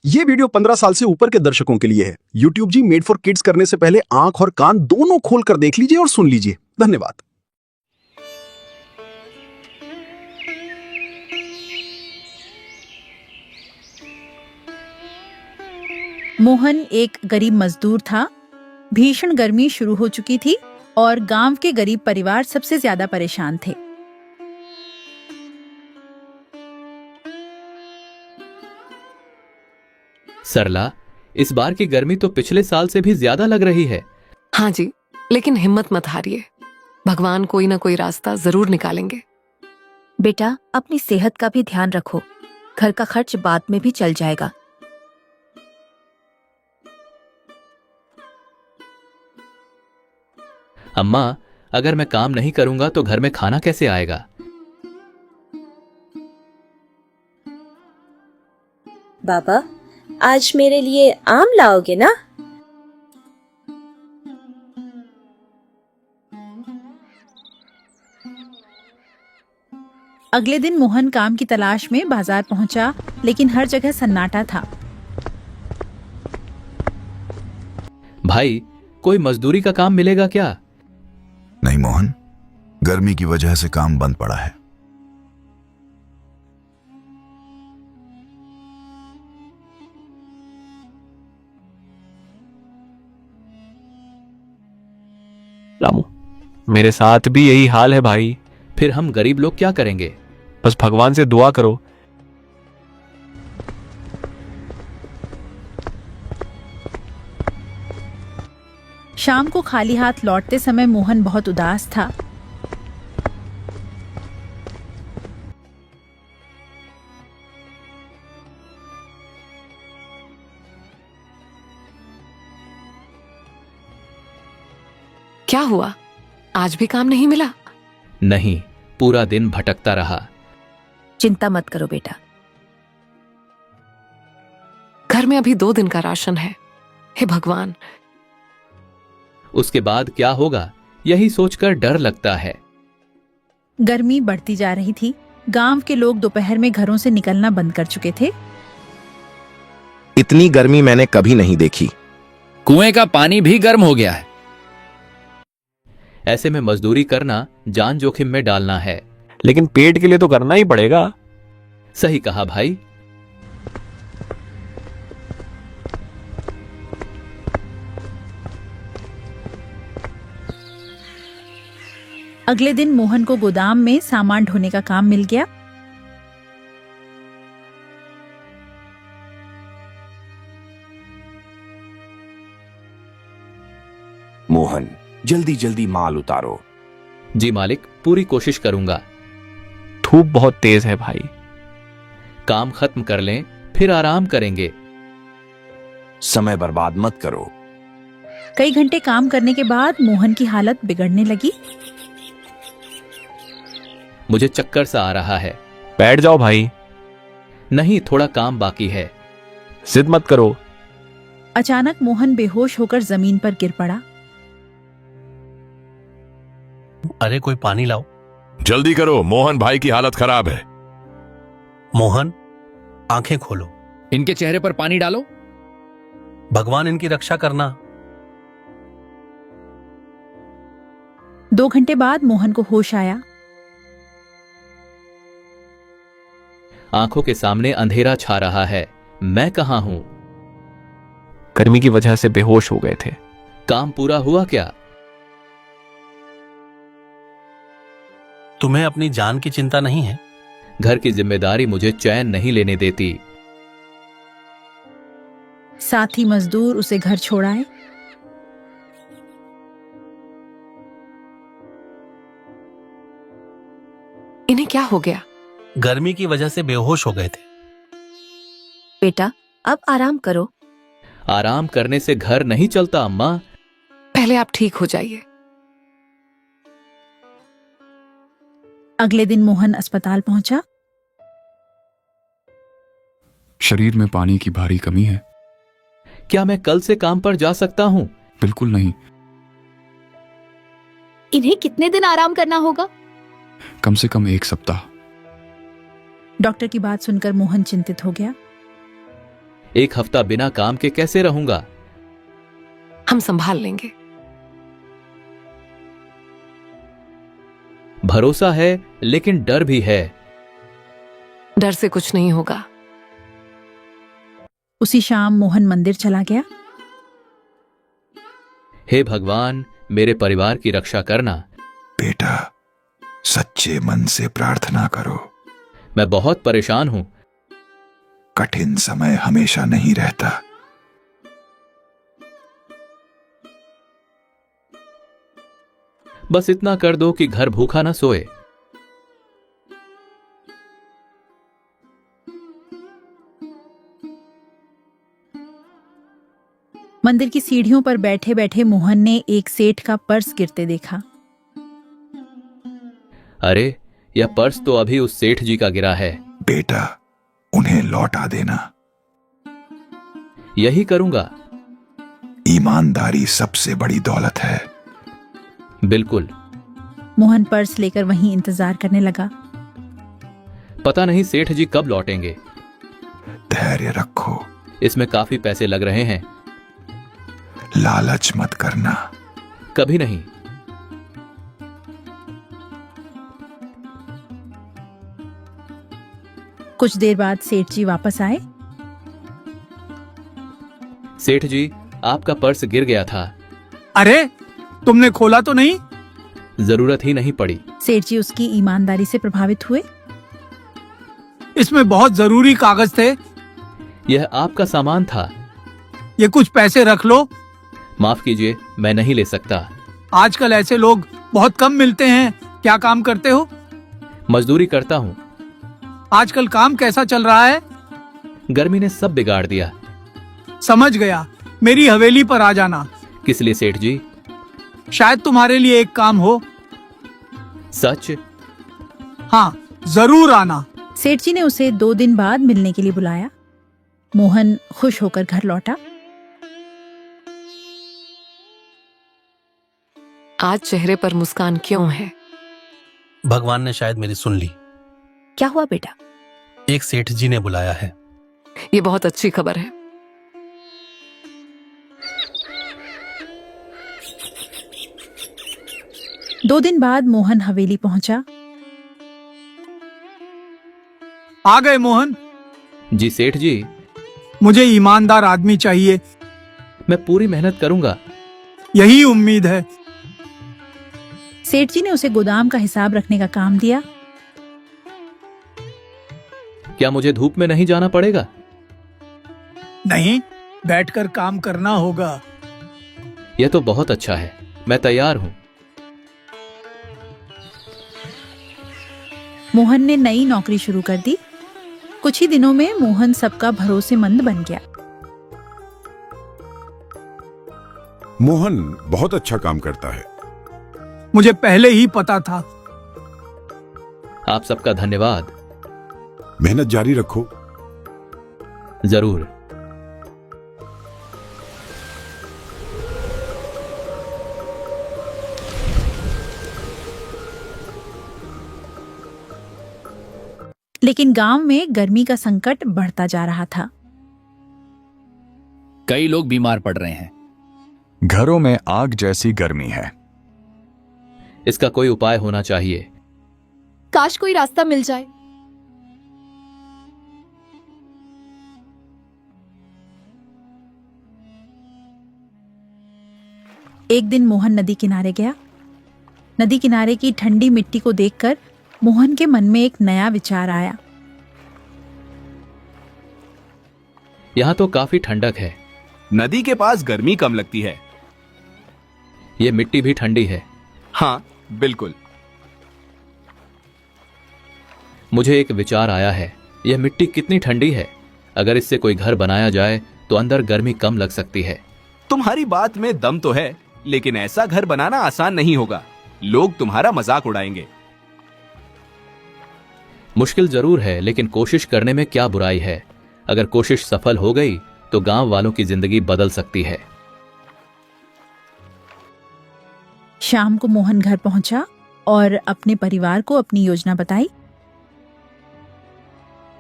ये वीडियो 15 साल से ऊपर के दर्शकों के लिए है। YouTube जी मेड फॉर किड्स करने से पहले आंख और कान दोनों खोल कर देख लीजिए और सुन लीजिए। धन्यवाद। मोहन एक गरीब मजदूर था। भीषण गर्मी शुरू हो चुकी थी और गांव के गरीब परिवार सबसे ज्यादा परेशान थे। सरला, इस बार की गर्मी तो पिछले साल से भी ज्यादा लग रही है। हाँ जी, लेकिन हिम्मत मत हारिए। भगवान कोई ना कोई रास्ता जरूर निकालेंगे। बेटा, अपनी सेहत का भी ध्यान रखो। घर का खर्च बाद में भी चल जाएगा। अम्मा, अगर मैं काम नहीं करूंगा तो घर में खाना कैसे आएगा? बाबा, आज मेरे लिए आम लाओगे ना? अगले दिन मोहन काम की तलाश में बाजार पहुंचा, लेकिन हर जगह सन्नाटा था। भाई, कोई मजदूरी का काम मिलेगा क्या? नहीं मोहन, गर्मी की वजह से काम बंद पड़ा है। रामू, मेरे साथ भी यही हाल है भाई। फिर हम गरीब लोग क्या करेंगे? बस भगवान से दुआ करो। शाम को खाली हाथ लौटते समय मोहन बहुत उदास था। क्या हुआ? आज भी काम नहीं मिला? नहीं, पूरा दिन भटकता रहा। चिंता मत करो बेटा। घर में अभी 2 दिन का राशन है। हे भगवान। उसके बाद क्या होगा, यही सोचकर डर लगता है। गर्मी बढ़ती जा रही थी। गांव के लोग दोपहर में घरों से निकलना बंद कर चुके थे। इतनी गर्मी मैंने कभी नहीं देखी। कुएं का पानी भी गर्म हो गया है। ऐसे में मजदूरी करना जान जोखिम में डालना है। लेकिन पेट के लिए तो करना ही पड़ेगा। सही कहा भाई। अगले दिन मोहन को गोदाम में सामान ढोने का काम मिल गया। मोहन, जल्दी जल्दी माल उतारो। जी मालिक, पूरी कोशिश करूंगा। धूप बहुत तेज है भाई। काम खत्म कर लें, फिर आराम करेंगे। समय बर्बाद मत करो। कई घंटे काम करने के बाद मोहन की हालत बिगड़ने लगी। मुझे चक्कर सा आ रहा है। बैठ जाओ भाई। नहीं, थोड़ा काम बाकी है। जिद मत करो। अचानक मोहन बेहोश होकर जमीन पर गिर पड़ा। अरे कोई पानी लाओ। जल्दी करो, मोहन भाई की हालत खराब है। मोहन, आंखें खोलो। इनके चेहरे पर पानी डालो। भगवान इनकी रक्षा करना। 2 घंटे बाद मोहन को होश आया। आंखों के सामने अंधेरा छा रहा है। मैं कहां हूं? गर्मी की वजह से बेहोश हो गए थे। काम पूरा हुआ क्या? तुम्हें अपनी जान की चिंता नहीं है? घर की जिम्मेदारी मुझे चैन नहीं लेने देती। साथी मजदूर उसे घर छोड़ाए। इन्हें क्या हो गया? गर्मी की वजह से बेहोश हो गए थे। बेटा, अब आराम करो। आराम करने से घर नहीं चलता अम्मा। पहले आप ठीक हो जाइए। अगले दिन मोहन अस्पताल पहुंचा। शरीर में पानी की भारी कमी है। क्या मैं कल से काम पर जा सकता हूं? बिल्कुल नहीं। इन्हें कितने दिन आराम करना होगा? कम से कम 1 सप्ताह। डॉक्टर की बात सुनकर मोहन चिंतित हो गया। एक हफ्ता बिना काम के कैसे रहूंगा? हम संभाल लेंगे। भरोसा है लेकिन डर भी है। डर से कुछ नहीं होगा। उसी शाम मोहन मंदिर चला गया। हे भगवान, मेरे परिवार की रक्षा करना। बेटा, सच्चे मन से प्रार्थना करो। मैं बहुत परेशान हूं। कठिन समय हमेशा नहीं रहता। बस इतना कर दो कि घर भूखा ना सोए। मंदिर की सीढ़ियों पर बैठे बैठे मोहन ने एक सेठ का पर्स गिरते देखा। अरे, यह पर्स तो अभी उस सेठ जी का गिरा है। बेटा, उन्हें लौटा देना। यही करूंगा। ईमानदारी सबसे बड़ी दौलत है। बिल्कुल। मोहन पर्स लेकर वहीं इंतजार करने लगा। पता नहीं सेठ जी कब लौटेंगे। धैर्य रखो। इसमें काफी पैसे लग रहे हैं। लालच मत करना। कभी नहीं। कुछ देर बाद सेठ जी वापस आए। सेठ जी, आपका पर्स गिर गया था। अरे, तुमने खोला तो नहीं? जरूरत ही नहीं पड़ी। सेठ जी उसकी ईमानदारी से प्रभावित हुए। इसमें बहुत जरूरी कागज थे। यह आपका सामान था। ये कुछ पैसे रख लो। माफ कीजिए, मैं नहीं ले सकता। आजकल ऐसे लोग बहुत कम मिलते हैं। क्या काम करते हो? मजदूरी करता हूँ। आजकल काम कैसा चल रहा है? गर्मी ने सब बिगाड़ दिया। समझ गया। मेरी हवेली पर आ जाना। किस लिए सेठ जी? शायद तुम्हारे लिए एक काम हो। सच? हाँ, जरूर आना। सेठ जी ने उसे 2 दिन बाद मिलने के लिए बुलाया। मोहन खुश होकर घर लौटा। आज चेहरे पर मुस्कान क्यों है? भगवान ने शायद मेरी सुन ली। क्या हुआ बेटा? एक सेठ जी ने बुलाया है। ये बहुत अच्छी खबर है। दो दिन बाद मोहन हवेली पहुंचा। आ गए मोहन? जी सेठ जी। मुझे ईमानदार आदमी चाहिए। मैं पूरी मेहनत करूंगा। यही उम्मीद है। सेठ जी ने उसे गोदाम का हिसाब रखने का काम दिया। क्या मुझे धूप में नहीं जाना पड़ेगा? नहीं, बैठकर काम करना होगा। यह तो बहुत अच्छा है। मैं तैयार हूं। मोहन ने नई नौकरी शुरू कर दी। कुछ ही दिनों में मोहन सबका भरोसेमंद बन गया। मोहन बहुत अच्छा काम करता है। मुझे पहले ही पता था। आप सबका धन्यवाद। मेहनत जारी रखो। जरूर। लेकिन गांव में गर्मी का संकट बढ़ता जा रहा था। कई लोग बीमार पड़ रहे हैं। घरों में आग जैसी गर्मी है। इसका कोई उपाय होना चाहिए। काश कोई रास्ता मिल जाए। एक दिन मोहन नदी किनारे गया। नदी किनारे की ठंडी मिट्टी को देखकर मोहन के मन में एक नया विचार आया। यहां तो काफी ठंडक है। नदी के पास गर्मी कम लगती है। यह मिट्टी भी ठंडी है। हाँ, बिल्कुल। मुझे एक विचार आया है। यह मिट्टी कितनी ठंडी है। अगर इससे कोई घर बनाया जाए तो अंदर गर्मी कम लग सकती है। तुम्हारी बात में दम तो है, लेकिन ऐसा घर बनाना आसान नहीं होगा। लोग तुम्हारा मजाक उड़ाएंगे। मुश्किल जरूर है, लेकिन कोशिश करने में क्या बुराई है। अगर कोशिश सफल हो गई तो गांव वालों की जिंदगी बदल सकती है। शाम को मोहन घर पहुंचा और अपने परिवार को अपनी योजना बताई।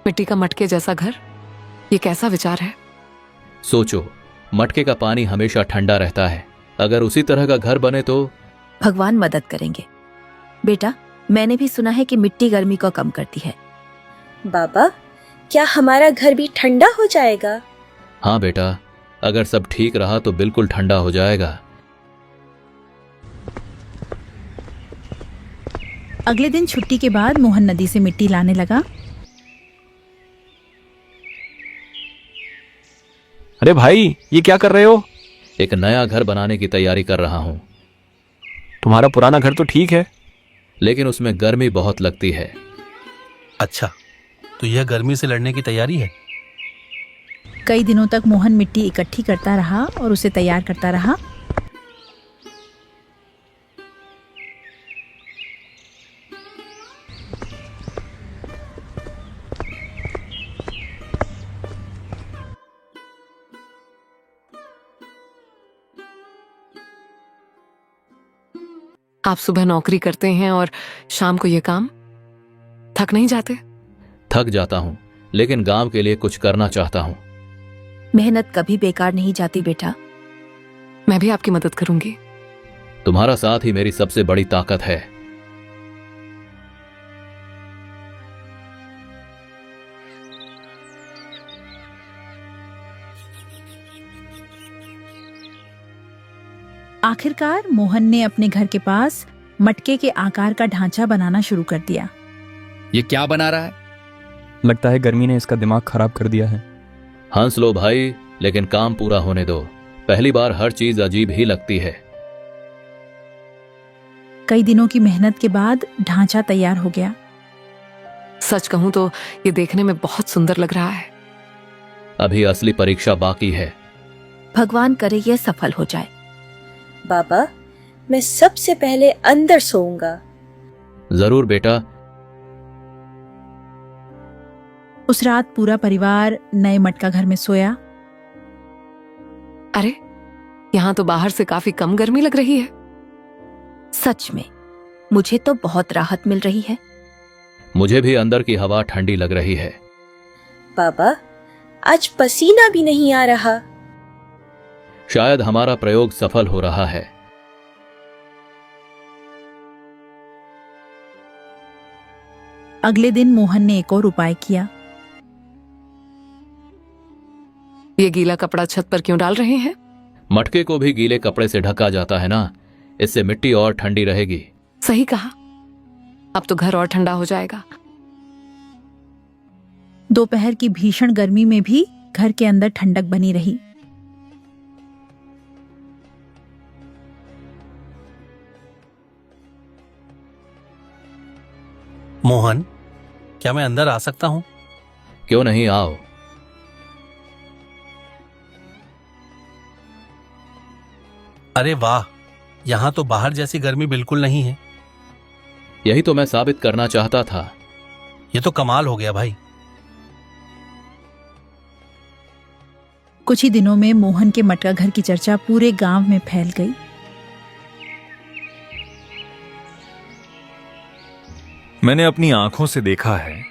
मिट्टी का मटके जैसा घर, ये कैसा विचार है? सोचो, मटके का पानी हमेशा ठंडा रहता है। अगर उसी तरह का घर बने तो। भगवान मदद करेंगे। बेटा, मैंने भी सुना है कि मिट्टी गर्मी को कम करती है। बाबा, क्या हमारा घर भी ठंडा हो जाएगा? हाँ बेटा, अगर सब ठीक रहा तो बिल्कुल ठंडा हो जाएगा। अगले दिन छुट्टी के बाद मोहन नदी से मिट्टी लाने लगा। अरे भाई, ये क्या कर रहे हो? एक नया घर बनाने की तैयारी कर रहा हूं। तुम्हारा पुराना घर तो ठीक है, लेकिन उसमें गर्मी बहुत लगती है। अच्छा, तो यह गर्मी से लड़ने की तैयारी है? कई दिनों तक मोहन मिट्टी इकट्ठी करता रहा और उसे तैयार करता रहा। आप सुबह नौकरी करते हैं और शाम को ये काम, थक नहीं जाते? थक जाता हूं, लेकिन गांव के लिए कुछ करना चाहता हूं। मेहनत कभी बेकार नहीं जाती बेटा। मैं भी आपकी मदद करूंगी। तुम्हारा साथ ही मेरी सबसे बड़ी ताकत है। आखिरकार मोहन ने अपने घर के पास मटके के आकार का ढांचा बनाना शुरू कर दिया। ये क्या बना रहा है? लगता है गर्मी ने इसका दिमाग खराब कर दिया है। हंस लो भाई, लेकिन काम पूरा होने दो। पहली बार हर चीज अजीब ही लगती है। कई दिनों की मेहनत के बाद ढांचा तैयार हो गया। सच कहूं तो ये देखने में बहुत सुंदर लग रहा है। अभी असली परीक्षा बाकी है। भगवान करे यह सफल हो जाए। बाबा, मैं सबसे पहले अंदर सोऊंगा। जरूर बेटा। उस रात पूरा परिवार नए मटका घर में सोया। अरे, यहाँ तो बाहर से काफी कम गर्मी लग रही है। सच में, मुझे तो बहुत राहत मिल रही है। मुझे भी अंदर की हवा ठंडी लग रही है। बाबा, आज पसीना भी नहीं आ रहा। शायद हमारा प्रयोग सफल हो रहा है। अगले दिन मोहन ने एक और उपाय किया। ये गीला कपड़ा छत पर क्यों डाल रहे हैं? मटके को भी गीले कपड़े से ढका जाता है ना, इससे मिट्टी और ठंडी रहेगी। सही कहा। अब तो घर और ठंडा हो जाएगा। दोपहर की भीषण गर्मी में भी घर के अंदर ठंडक बनी रही। मोहन, क्या मैं अंदर आ सकता हूं? क्यों नहीं, आओ। अरे वाह, यहां तो बाहर जैसी गर्मी बिल्कुल नहीं है। यही तो मैं साबित करना चाहता था। ये तो कमाल हो गया भाई। कुछ ही दिनों में मोहन के मटका घर की चर्चा पूरे गांव में फैल गई। मैंने अपनी आंखों से देखा है,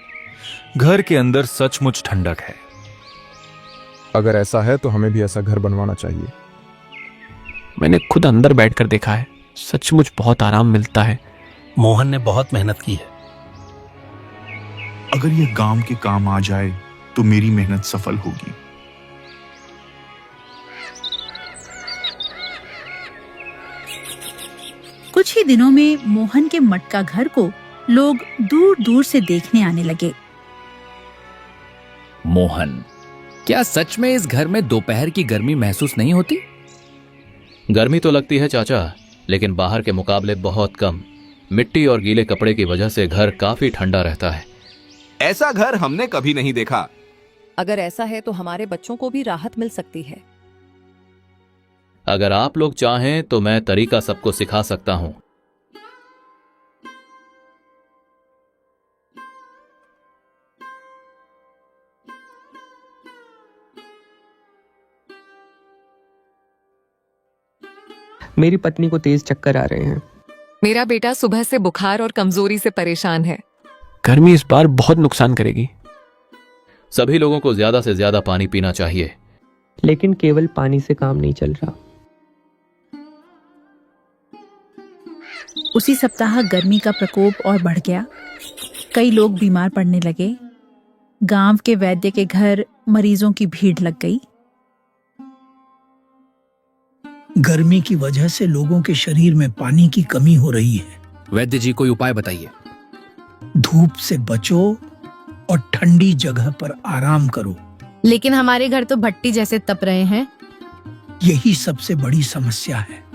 घर के अंदर सचमुच ठंडक है। अगर ऐसा है तो हमें भी ऐसा घर बनवाना चाहिए। मैंने खुद अंदर बैठकर देखा है, सचमुच बहुत आराम मिलता है। मोहन ने बहुत मेहनत की है। अगर यह गांव के काम आ जाए तो मेरी मेहनत सफल होगी। कुछ ही दिनों में मोहन के मटका घर को लोग दूर दूर से देखने आने लगे। मोहन, क्या सच में इस घर में दोपहर की गर्मी महसूस नहीं होती? गर्मी तो लगती है चाचा, लेकिन बाहर के मुकाबले बहुत कम। मिट्टी और गीले कपड़े की वजह से घर काफी ठंडा रहता है। ऐसा घर हमने कभी नहीं देखा। अगर ऐसा है तो हमारे बच्चों को भी राहत मिल सकती है। अगर आप लोग चाहें तो मैं तरीका सबको सिखा सकता हूं। मेरी पत्नी को तेज चक्कर आ रहे हैं। मेरा बेटा सुबह से बुखार और कमजोरी से परेशान है। गर्मी इस बार बहुत नुकसान करेगी। सभी लोगों को ज्यादा से ज्यादा पानी पीना चाहिए। लेकिन केवल पानी से काम नहीं चल रहा। उसी सप्ताह गर्मी का प्रकोप और बढ़ गया। कई लोग बीमार पड़ने लगे। गांव के वैद्य के घर मरीजों की भीड़ लग गई। गर्मी की वजह से लोगों के शरीर में पानी की कमी हो रही है। वैद्य जी कोई उपाय बताइए। धूप से बचो और ठंडी जगह पर आराम करो। लेकिन हमारे घर तो भट्टी जैसे तप रहे हैं। यही सबसे बड़ी समस्या है।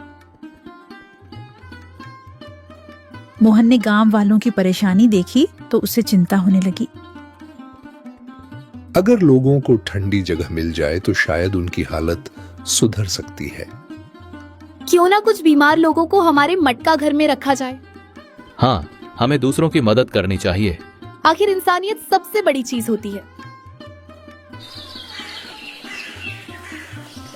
मोहन ने गांव वालों की परेशानी देखी तो उसे चिंता होने लगी। अगर लोगों को ठंडी जगह मिल जाए तो शायद उनकी हालत सुधर सकती है। क्यों ना कुछ बीमार लोगों को हमारे मटका घर में रखा जाए। हाँ, हमें दूसरों की मदद करनी चाहिए। आखिर इंसानियत सबसे बड़ी चीज होती है।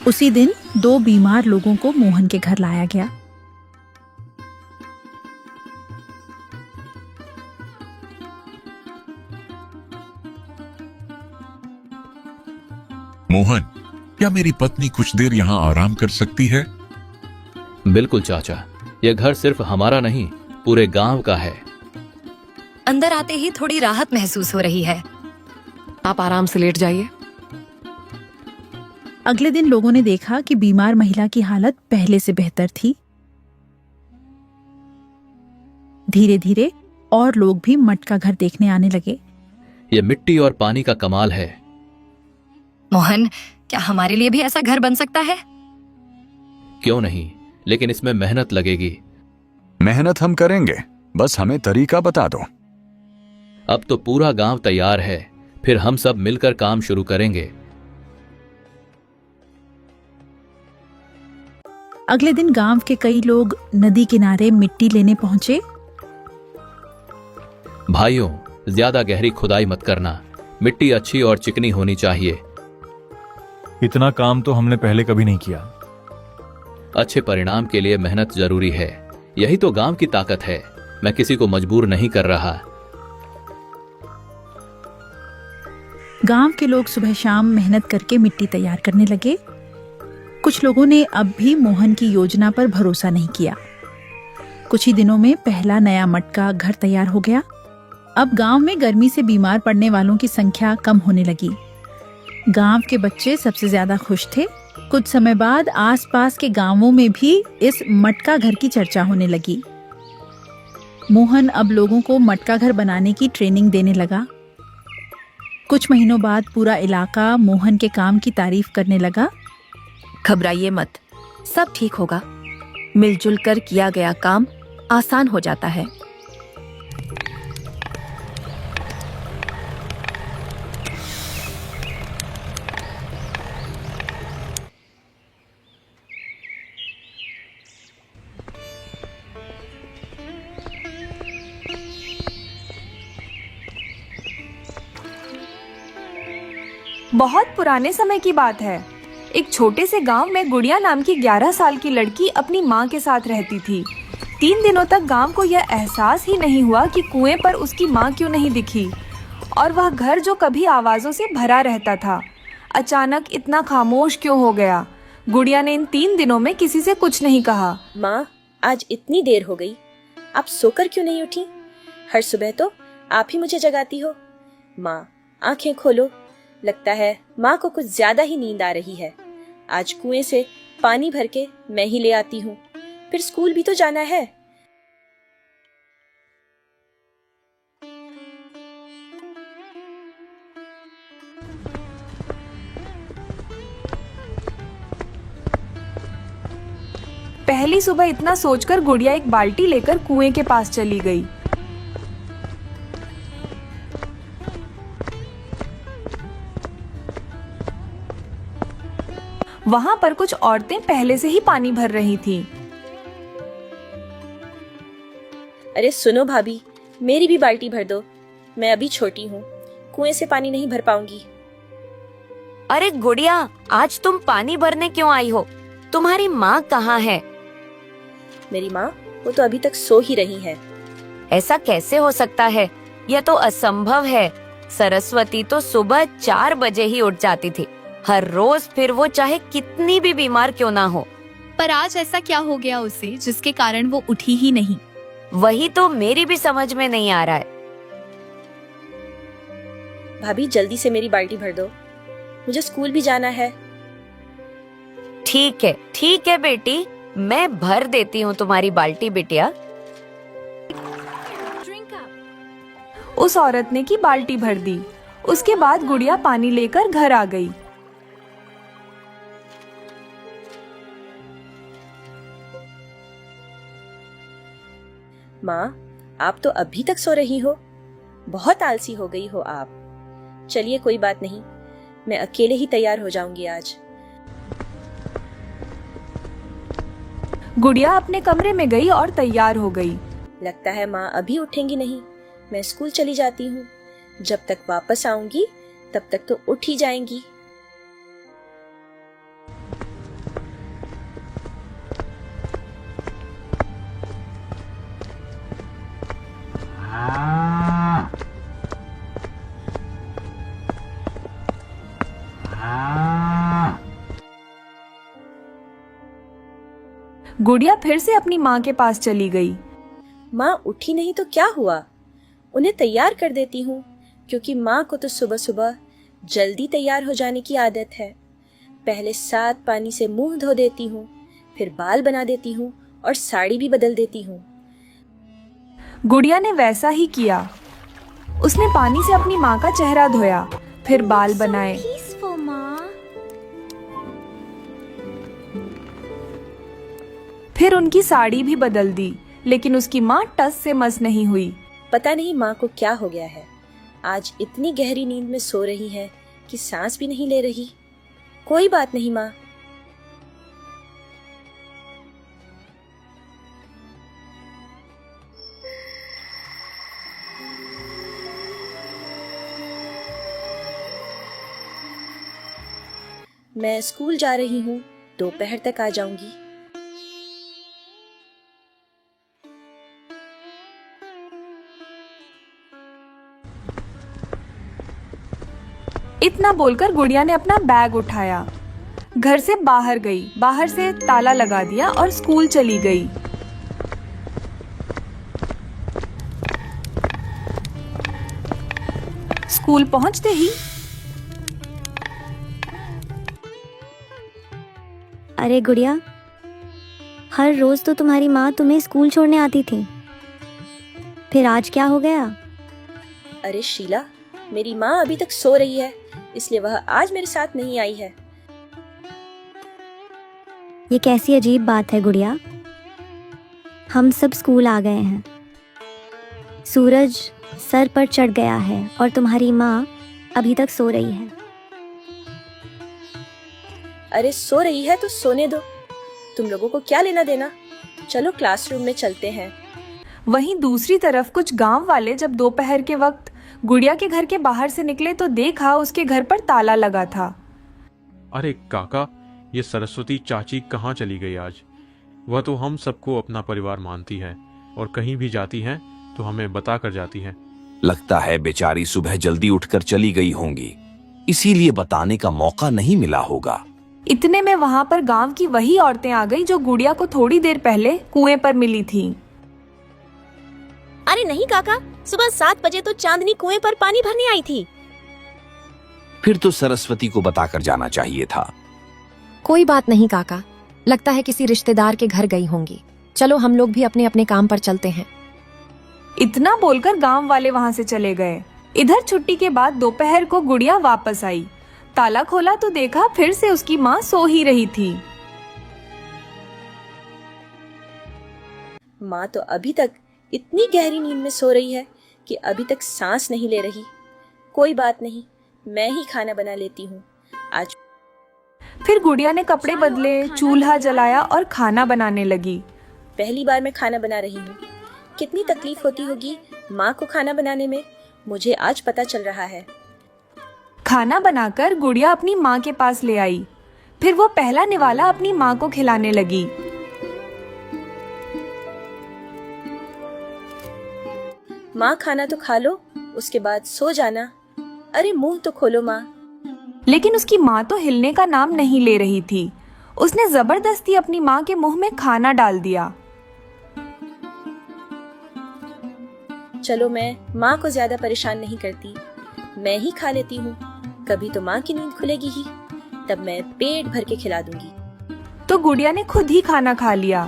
उसी दिन 2 बीमार लोगों को मोहन के घर लाया गया। मोहन, क्या मेरी पत्नी कुछ देर यहाँ आराम कर सकती है? बिल्कुल चाचा, यह घर सिर्फ हमारा नहीं, पूरे गांव का है। अंदर आते ही थोड़ी राहत महसूस हो रही है। आप आराम से लेट जाइए। अगले दिन लोगों ने देखा कि बीमार महिला की हालत पहले से बेहतर थी। धीरे धीरे और लोग भी मटका घर देखने आने लगे। यह मिट्टी और पानी का कमाल है। मोहन, क्या हमारे लिए भी ऐसा घर बन सकता है? क्यों नहीं, लेकिन इसमें मेहनत लगेगी। मेहनत हम करेंगे, बस हमें तरीका बता दो। अब तो पूरा गांव तैयार है, फिर हम सब मिलकर काम शुरू करेंगे। अगले दिन गांव के कई लोग नदी किनारे मिट्टी लेने पहुंचे। भाइयों, ज्यादा गहरी खुदाई मत करना, मिट्टी अच्छी और चिकनी होनी चाहिए। इतना काम तो हमने पहले कभी नहीं किया। अच्छे परिणाम के लिए मेहनत जरूरी है। यही तो गांव की ताकत है। मैं किसी को मजबूर नहीं कर रहा। गांव के लोग सुबह शाम मेहनत करके मिट्टी तैयार करने लगे। कुछ लोगों ने अब भी मोहन की योजना पर भरोसा नहीं किया। कुछ ही दिनों में पहला नया मटका घर तैयार हो गया। अब गांव में गर्मी से बीमार पड़ने वालों की संख्या कम होने लगी। गांव के बच्चे सबसे ज्यादा खुश थे। कुछ समय बाद आसपास के गांवों में भी इस मटका घर की चर्चा होने लगी। मोहन अब लोगों को मटका घर बनाने की ट्रेनिंग देने लगा। कुछ महीनों बाद पूरा इलाका मोहन के काम की तारीफ करने लगा। घबराइए मत, सब ठीक होगा। मिलजुल कर किया गया काम आसान हो जाता है। बहुत पुराने समय की बात है। एक छोटे से गांव में गुड़िया नाम की 11 साल की लड़की अपनी माँ के साथ रहती थी। 3 दिनों तक गांव को यह एहसास ही नहीं हुआ कि कुएं पर उसकी माँ क्यों नहीं दिखी, और वह घर जो कभी आवाजों से भरा रहता था अचानक इतना खामोश क्यों हो गया। गुड़िया ने इन 3 दिनों में किसी से कुछ नहीं कहा। माँ, आज इतनी देर हो गई, आप सोकर क्यों नहीं उठी? हर सुबह तो आप ही मुझे जगाती हो। माँ, आंखें खोलो। लगता है माँ को कुछ ज्यादा ही नींद आ रही है। आज कुएं से पानी भर के मैं ही ले आती हूँ, फिर स्कूल भी तो जाना है। पहली सुबह इतना सोचकर गुड़िया एक बाल्टी लेकर कुएं के पास चली गई। वहां पर कुछ औरतें पहले से ही पानी भर रही थीं। अरे सुनो भाभी, मेरी भी बाल्टी भर दो। मैं अभी छोटी हूँ, कुएं से पानी नहीं भर पाऊंगी। अरे गुड़िया, आज तुम पानी भरने क्यों आई हो? तुम्हारी माँ कहाँ है? मेरी माँ, वो तो अभी तक सो ही रही है। ऐसा कैसे हो सकता है? यह तो असंभव है। सरस्वती तो सुबह 4 बजे ही उठ जाती थी। हर रोज, फिर वो चाहे कितनी भी बीमार क्यों ना हो। पर आज ऐसा क्या हो गया उसे जिसके कारण वो उठी ही नहीं? वही तो मेरी भी समझ में नहीं आ रहा है। भाभी जल्दी से मेरी बाल्टी भर दो, मुझे स्कूल भी जाना है। ठीक है बेटी, मैं भर देती हूँ तुम्हारी बाल्टी बिटिया। उस औरत ने की बाल्टी भर दी। उसके बाद गुड़िया पानी लेकर घर आ गई। माँ, आप तो अभी तक सो रही हो, बहुत आलसी हो गई हो आप। चलिए कोई बात नहीं, मैं अकेले ही तैयार हो जाऊंगी आज। गुड़िया अपने कमरे में गई और तैयार हो गई। लगता है माँ अभी उठेंगी नहीं। मैं स्कूल चली जाती हूँ, जब तक वापस आऊंगी तब तक तो उठ ही जाएंगी। गुड़िया फिर से अपनी माँ के पास चली गई। माँ उठी नहीं तो क्या हुआ, उन्हें तैयार कर देती हूँ, क्योंकि माँ को तो सुबह सुबह जल्दी तैयार हो जाने की आदत है। पहले 7 पानी से मुंह धो देती हूँ, फिर बाल बना देती हूँ और साड़ी भी बदल देती हूँ। गुड़िया ने वैसा ही किया। उसने पानी से अपनी माँ का चेहरा धोया, फिर बाल बनाए। फिर उनकी साड़ी भी बदल दी, लेकिन उसकी माँ टस से मस नहीं हुई। पता नहीं माँ को क्या हो गया है, आज इतनी गहरी नींद में सो रही है कि सांस भी नहीं ले रही। कोई बात नहीं माँ। मैं स्कूल जा रही हूँ, दोपहर तक आ जाऊंगी। इतना बोलकर गुड़िया ने अपना बैग उठाया, घर से बाहर गई, बाहर से ताला लगा दिया और स्कूल चली गई। स्कूल पहुंचते ही अरे गुड़िया, हर रोज तो तुम्हारी माँ तुम्हें स्कूल छोड़ने आती थी, फिर आज क्या हो गया? अरे शीला, मेरी माँ अभी तक सो रही है, इसलिए वह आज मेरे साथ नहीं आई है। ये कैसी अजीब बात है गुड़िया। हम सब स्कूल आ गए हैं, सूरज सर पर चढ़ गया है और तुम्हारी माँ अभी तक सो रही है। अरे सो रही है तो सोने दो, तुम लोगों को क्या लेना देना। चलो क्लासरूम में चलते हैं। वहीं दूसरी तरफ कुछ गांव वाले जब दोपहर के वक्त गुड़िया के घर के बाहर से निकले तो देखा उसके घर पर ताला लगा था। अरे काका, ये सरस्वती चाची कहाँ चली गई आज? वह तो हम सबको अपना परिवार मानती है और कहीं भी जाती हैं तो हमें बता कर जाती हैं। लगता है बेचारी सुबह जल्दी उठकर चली गई होंगी, इसीलिए बताने का मौका नहीं मिला होगा। इतने में वहां पर गांव की वही औरतें आ गई जो गुड़िया को थोड़ी देर पहले कुएं पर मिली थी। अरे नहीं काका, सुबह 7 बजे तो चांदनी कुएं पर पानी भरने आई थी। फिर तो सरस्वती को बताकर जाना चाहिए था। कोई बात नहीं काका, लगता है किसी रिश्तेदार के घर गई होंगी। चलो हम लोग भी अपने अपने काम पर चलते हैं। इतना बोलकर गांव वाले वहां से चले गए। इधर छुट्टी के बाद दोपहर को गुड़िया वापस आई। ताला खोला तो देखा फिर से उसकी माँ सो ही रही थी। माँ तो अभी तक इतनी गहरी नींद में सो रही है कि अभी तक सांस नहीं ले रही। कोई बात नहीं, मैं ही खाना बना लेती हूँ आज। फिर गुड़िया ने कपड़े बदले, चूल्हा जलाया और खाना बनाने लगी। पहली बार मैं खाना बना रही हूँ, कितनी तकलीफ होती होगी माँ को खाना बनाने में, मुझे आज पता चल रहा है। खाना बनाकर गुड़िया अपनी माँ के पास ले आई। फिर वो पहला निवाला अपनी माँ को खिलाने लगी। माँ खाना तो खा लो, उसके बाद सो जाना। अरे मुंह तो खोलो माँ। लेकिन उसकी माँ तो हिलने का नाम नहीं ले रही थी। उसने जबरदस्ती अपनी माँ के मुंह में खाना डाल दिया। चलो मैं माँ को ज्यादा परेशान नहीं करती, मैं ही खा लेती हूँ। कभी तो माँ की नींद खुलेगी ही, तब मैं पेट भर के खिला दूंगी। तो गुड़िया ने खुद ही खाना खा लिया।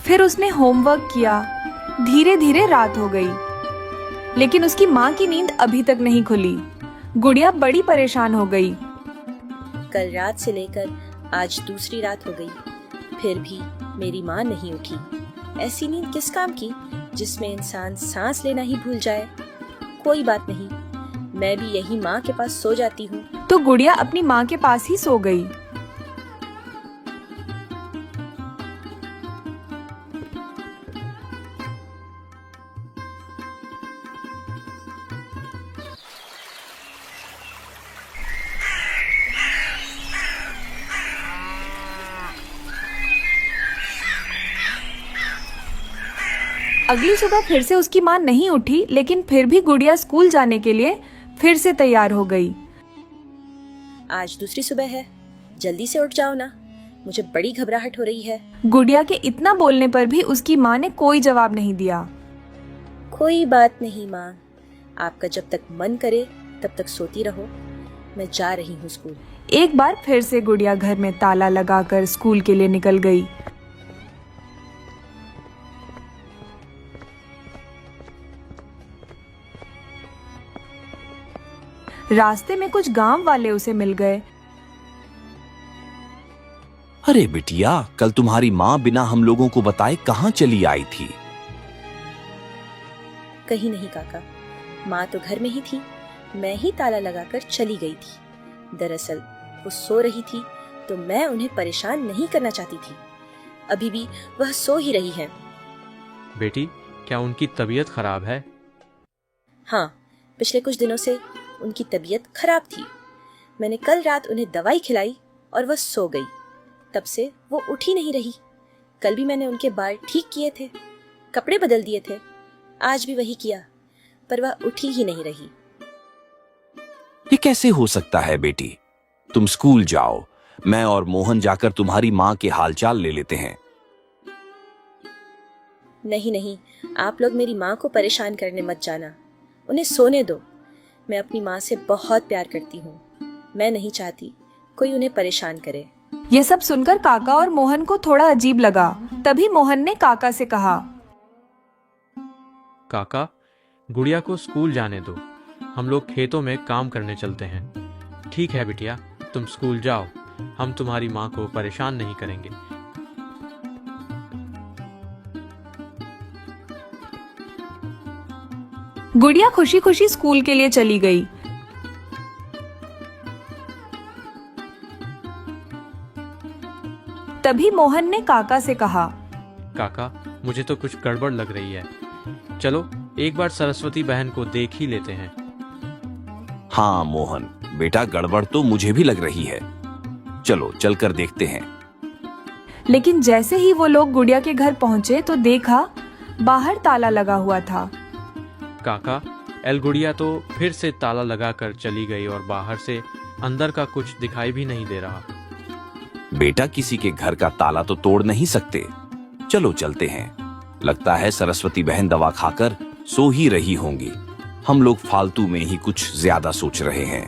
फिर उसने होमवर्क किया। धीरे धीरे रात हो गई, लेकिन उसकी माँ की नींद अभी तक नहीं खुली। गुड़िया बड़ी परेशान हो गई। कल रात से लेकर आज दूसरी रात हो गई, फिर भी मेरी माँ नहीं उठी। ऐसी नींद किस काम की जिसमें इंसान सांस लेना ही भूल जाए। कोई बात नहीं, मैं भी यही माँ के पास सो जाती हूँ। तो गुड़िया अपनी माँ के पास ही सो गई। अगली सुबह फिर से उसकी माँ नहीं उठी, लेकिन फिर भी गुड़िया स्कूल जाने के लिए फिर से तैयार हो गई। आज दूसरी सुबह है, जल्दी से उठ जाओ ना, मुझे बड़ी घबराहट हो रही है। गुड़िया के इतना बोलने पर भी उसकी माँ ने कोई जवाब नहीं दिया। कोई बात नहीं माँ, आपका जब तक मन करे तब तक सोती रहो, मैं जा रही हूँ स्कूल। एक बार फिर से गुड़िया घर में ताला लगाकर स्कूल के लिए निकल गई। रास्ते में कुछ गांव वाले उसे मिल गए। अरे बिटिया, कल तुम्हारी माँ बिना हम लोगों को बताए कहाँ चली आई थी? कहीं नहीं काका, माँ तो घर में ही थी, मैं ही ताला लगाकर चली गई थी। दरअसल वो सो रही थी तो मैं उन्हें परेशान नहीं करना चाहती थी। अभी भी वह सो ही रही है। बेटी, क्या उनकी तबीयत खराब है? हाँ, पिछले कुछ दिनों से उनकी तबीयत खराब थी। मैंने कल रात उन्हें दवाई खिलाई और वह सो गई। तब से वो उठ ही नहीं रही। कल भी मैंने उनके बाल ठीक किए थे, कपड़े बदल दिए थे, आज भी वही किया, पर वह उठी ही नहीं रही। ये कैसे हो सकता है बेटी? तुम स्कूल जाओ, मैं और मोहन जाकर तुम्हारी माँ के हालचाल ले लेते हैं। नहीं नहीं, आप लोग मेरी माँ को परेशान करने मत जाना, उन्हें सोने दो। मैं अपनी माँ से बहुत प्यार करती हूँ, मैं नहीं चाहती कोई उन्हें परेशान करे। ये सब सुनकर काका और मोहन को थोड़ा अजीब लगा। तभी मोहन ने काका से कहा, काका, गुड़िया को स्कूल जाने दो, हम लोग खेतों में काम करने चलते हैं। ठीक है बिटिया, तुम स्कूल जाओ, हम तुम्हारी माँ को परेशान नहीं करेंगे। गुड़िया खुशी खुशी स्कूल के लिए चली गई। तभी मोहन ने काका से कहा, काका, मुझे तो कुछ गड़बड़ लग रही है, चलो एक बार सरस्वती बहन को देख ही लेते हैं। हाँ मोहन बेटा, गड़बड़ तो मुझे भी लग रही है, चलो चलकर देखते हैं। लेकिन जैसे ही वो लोग गुड़िया के घर पहुंचे तो देखा बाहर ताला लगा हुआ था। काका, एल गुड़िया तो फिर से ताला लगाकर चली गई और बाहर से अंदर का कुछ दिखाई भी नहीं दे रहा। बेटा, किसी के घर का ताला तो तोड़ नहीं सकते, चलो चलते हैं। लगता है सरस्वती बहन दवा खाकर सो ही रही होंगी, हम लोग फालतू में ही कुछ ज्यादा सोच रहे हैं।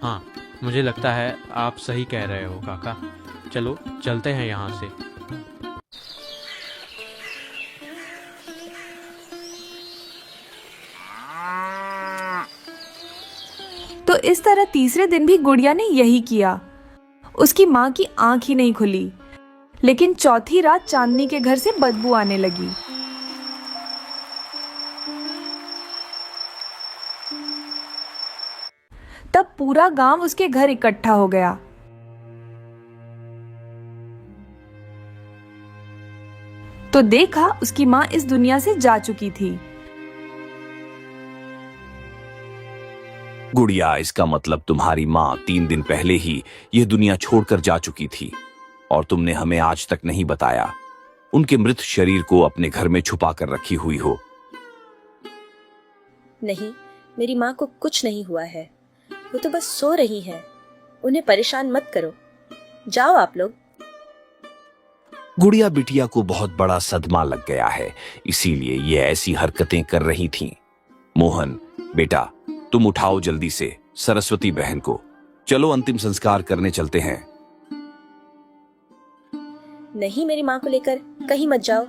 हाँ, मुझे लगता है आप सही कह रहे हो काका, चलो चलते हैं यहाँ से। तो इस तरह तीसरे दिन भी गुड़िया ने यही किया। उसकी माँ की आंख ही नहीं खुली। लेकिन चौथी रात चांदनी के घर से बदबू आने लगी। तब पूरा गांव उसके घर इकट्ठा हो गया। तो देखा उसकी माँ इस दुनिया से जा चुकी थी। गुड़िया, इसका मतलब तुम्हारी माँ 3 दिन पहले ही यह दुनिया छोड़कर जा चुकी थी और तुमने हमें आज तक नहीं बताया। उनके मृत शरीर को अपने घर में छुपा कर रखी हुई हो। नहीं, मेरी माँ को कुछ नहीं हुआ है, वो तो बस सो रही हैं। उन्हें परेशान मत करो, जाओ आप लोग। गुड़िया बिटिया को बहुत बड़ा सदमा लग गया है, इसीलिए ये ऐसी हरकतें कर रही थीं। मोहन बेटा, तुम उठाओ जल्दी से सरस्वती बहन को, चलो अंतिम संस्कार करने चलते हैं। नहीं, मेरी माँ को लेकर कहीं मत जाओ,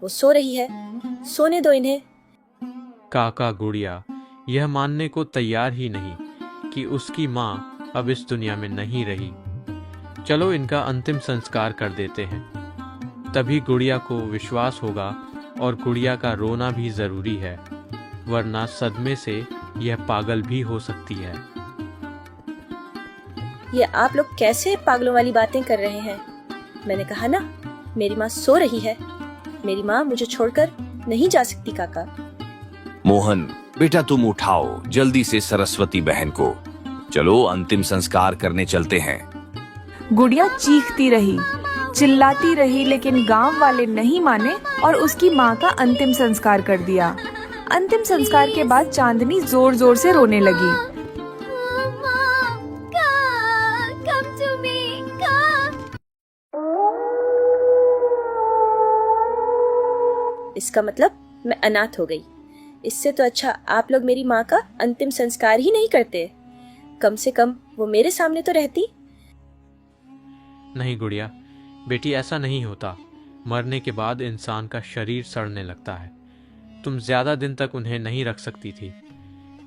वो सो रही है, सोने दो इन्हें। काका गुड़िया यह मानने को तैयार ही नहीं कि उसकी माँ अब इस दुनिया में नहीं रही। चलो इनका अंतिम संस्कार कर देते हैं, तभी गुड़िया को विश्वास होगा और गुड़िया का रोना भी जरूरी है, वरना सदमे से यह पागल भी हो सकती है। ये आप लोग कैसे पागलों वाली बातें कर रहे हैं? मैंने कहा ना, मेरी माँ सो रही है। मेरी माँ मुझे छोड़कर नहीं जा सकती काका। मोहन बेटा, तुम उठाओ जल्दी से सरस्वती बहन को, चलो अंतिम संस्कार करने चलते हैं। गुड़िया चीखती रही, चिल्लाती रही, लेकिन गांव वाले नहीं माने और उसकी माँ का अंतिम संस्कार कर दिया। अंतिम संस्कार के बाद चांदनी जोर जोर से रोने लगी। इसका मतलब मैं अनाथ हो गई। इससे तो अच्छा आप लोग मेरी माँ का अंतिम संस्कार ही नहीं करते। कम से कम वो मेरे सामने तो रहती। नहीं गुड़िया बेटी, ऐसा नहीं होता। मरने के बाद इंसान का शरीर सड़ने लगता है। तुम ज्यादा दिन तक उन्हें नहीं रख सकती थी।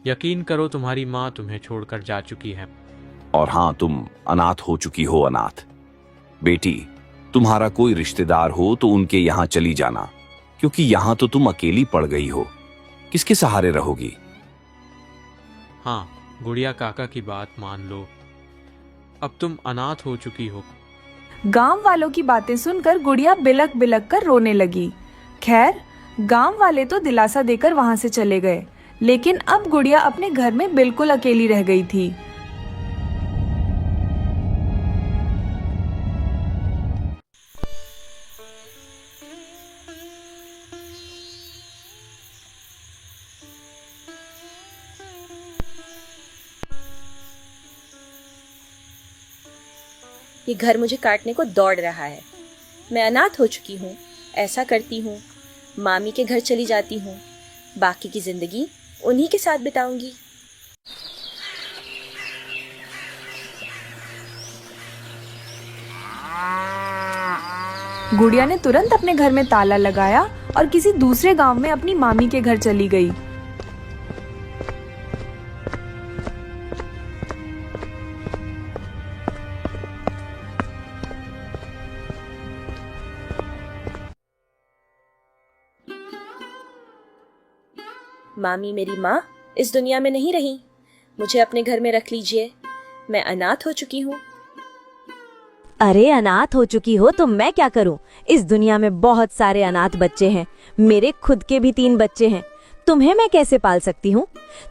यकीन करो, तुम्हारी माँ तुम्हें छोड़कर जा चुकी है। और हाँ, तुम अनाथ हो चुकी हो। अनाथ बेटी, तुम्हारा कोई रिश्तेदार हो तो उनके यहाँ चली जाना, क्योंकि यहाँ तो तुम अकेली पड़ गई हो। किसके सहारे रहोगी? हाँ, गुड़िया काका की बात मान लो। अब तुम अनाथ हो चुकी हो। गांव वालों की बातें सुनकर गुड़िया बिलक बिलक कर रोने लगी। खैर, गांव वाले तो दिलासा देकर वहां से चले गए, लेकिन अब गुड़िया अपने घर में बिल्कुल अकेली रह गई थी। ये घर मुझे काटने को दौड़ रहा है। मैं अनाथ हो चुकी हूँ। ऐसा करती हूँ, मामी के घर चली जाती हूँ, बाकी की जिंदगी उन्हीं के साथ बिताऊंगी। गुड़िया ने तुरंत अपने घर में ताला लगाया और किसी दूसरे गांव में अपनी मामी के घर चली गई। मामी, मेरी माँ इस दुनिया में नहीं रही। मुझे अपने घर में रख लीजिए। मैं अनाथ हो चुकी हूँ। अरे अनाथ हो चुकी हो तो मैं क्या करूं? इस दुनिया में बहुत सारे अनाथ बच्चे हैं। मेरे खुद के भी 3 बच्चे हैं। तुम्हें मैं कैसे पाल सकती हूँ?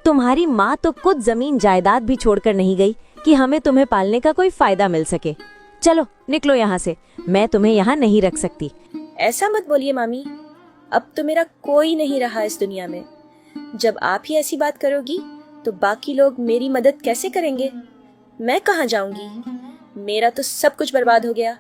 तुम्हारी माँ तो कुछ जमीन जायदाद भी छोड़कर नहीं गई कि हमें तुम्हें पालने का कोई फायदा मिल सके। चलो निकलो यहाँ से, मैं तुम्हें यहाँ नहीं रख सकती। ऐसा मत बोलिए मामी, अब तो मेरा कोई नहीं रहा इस दुनिया में। जब आप ही ऐसी बात करोगी तो बाकी लोग मेरी मदद कैसे करेंगे? मैं कहाँ जाऊंगी? मेरा तो सब कुछ बर्बाद हो गया।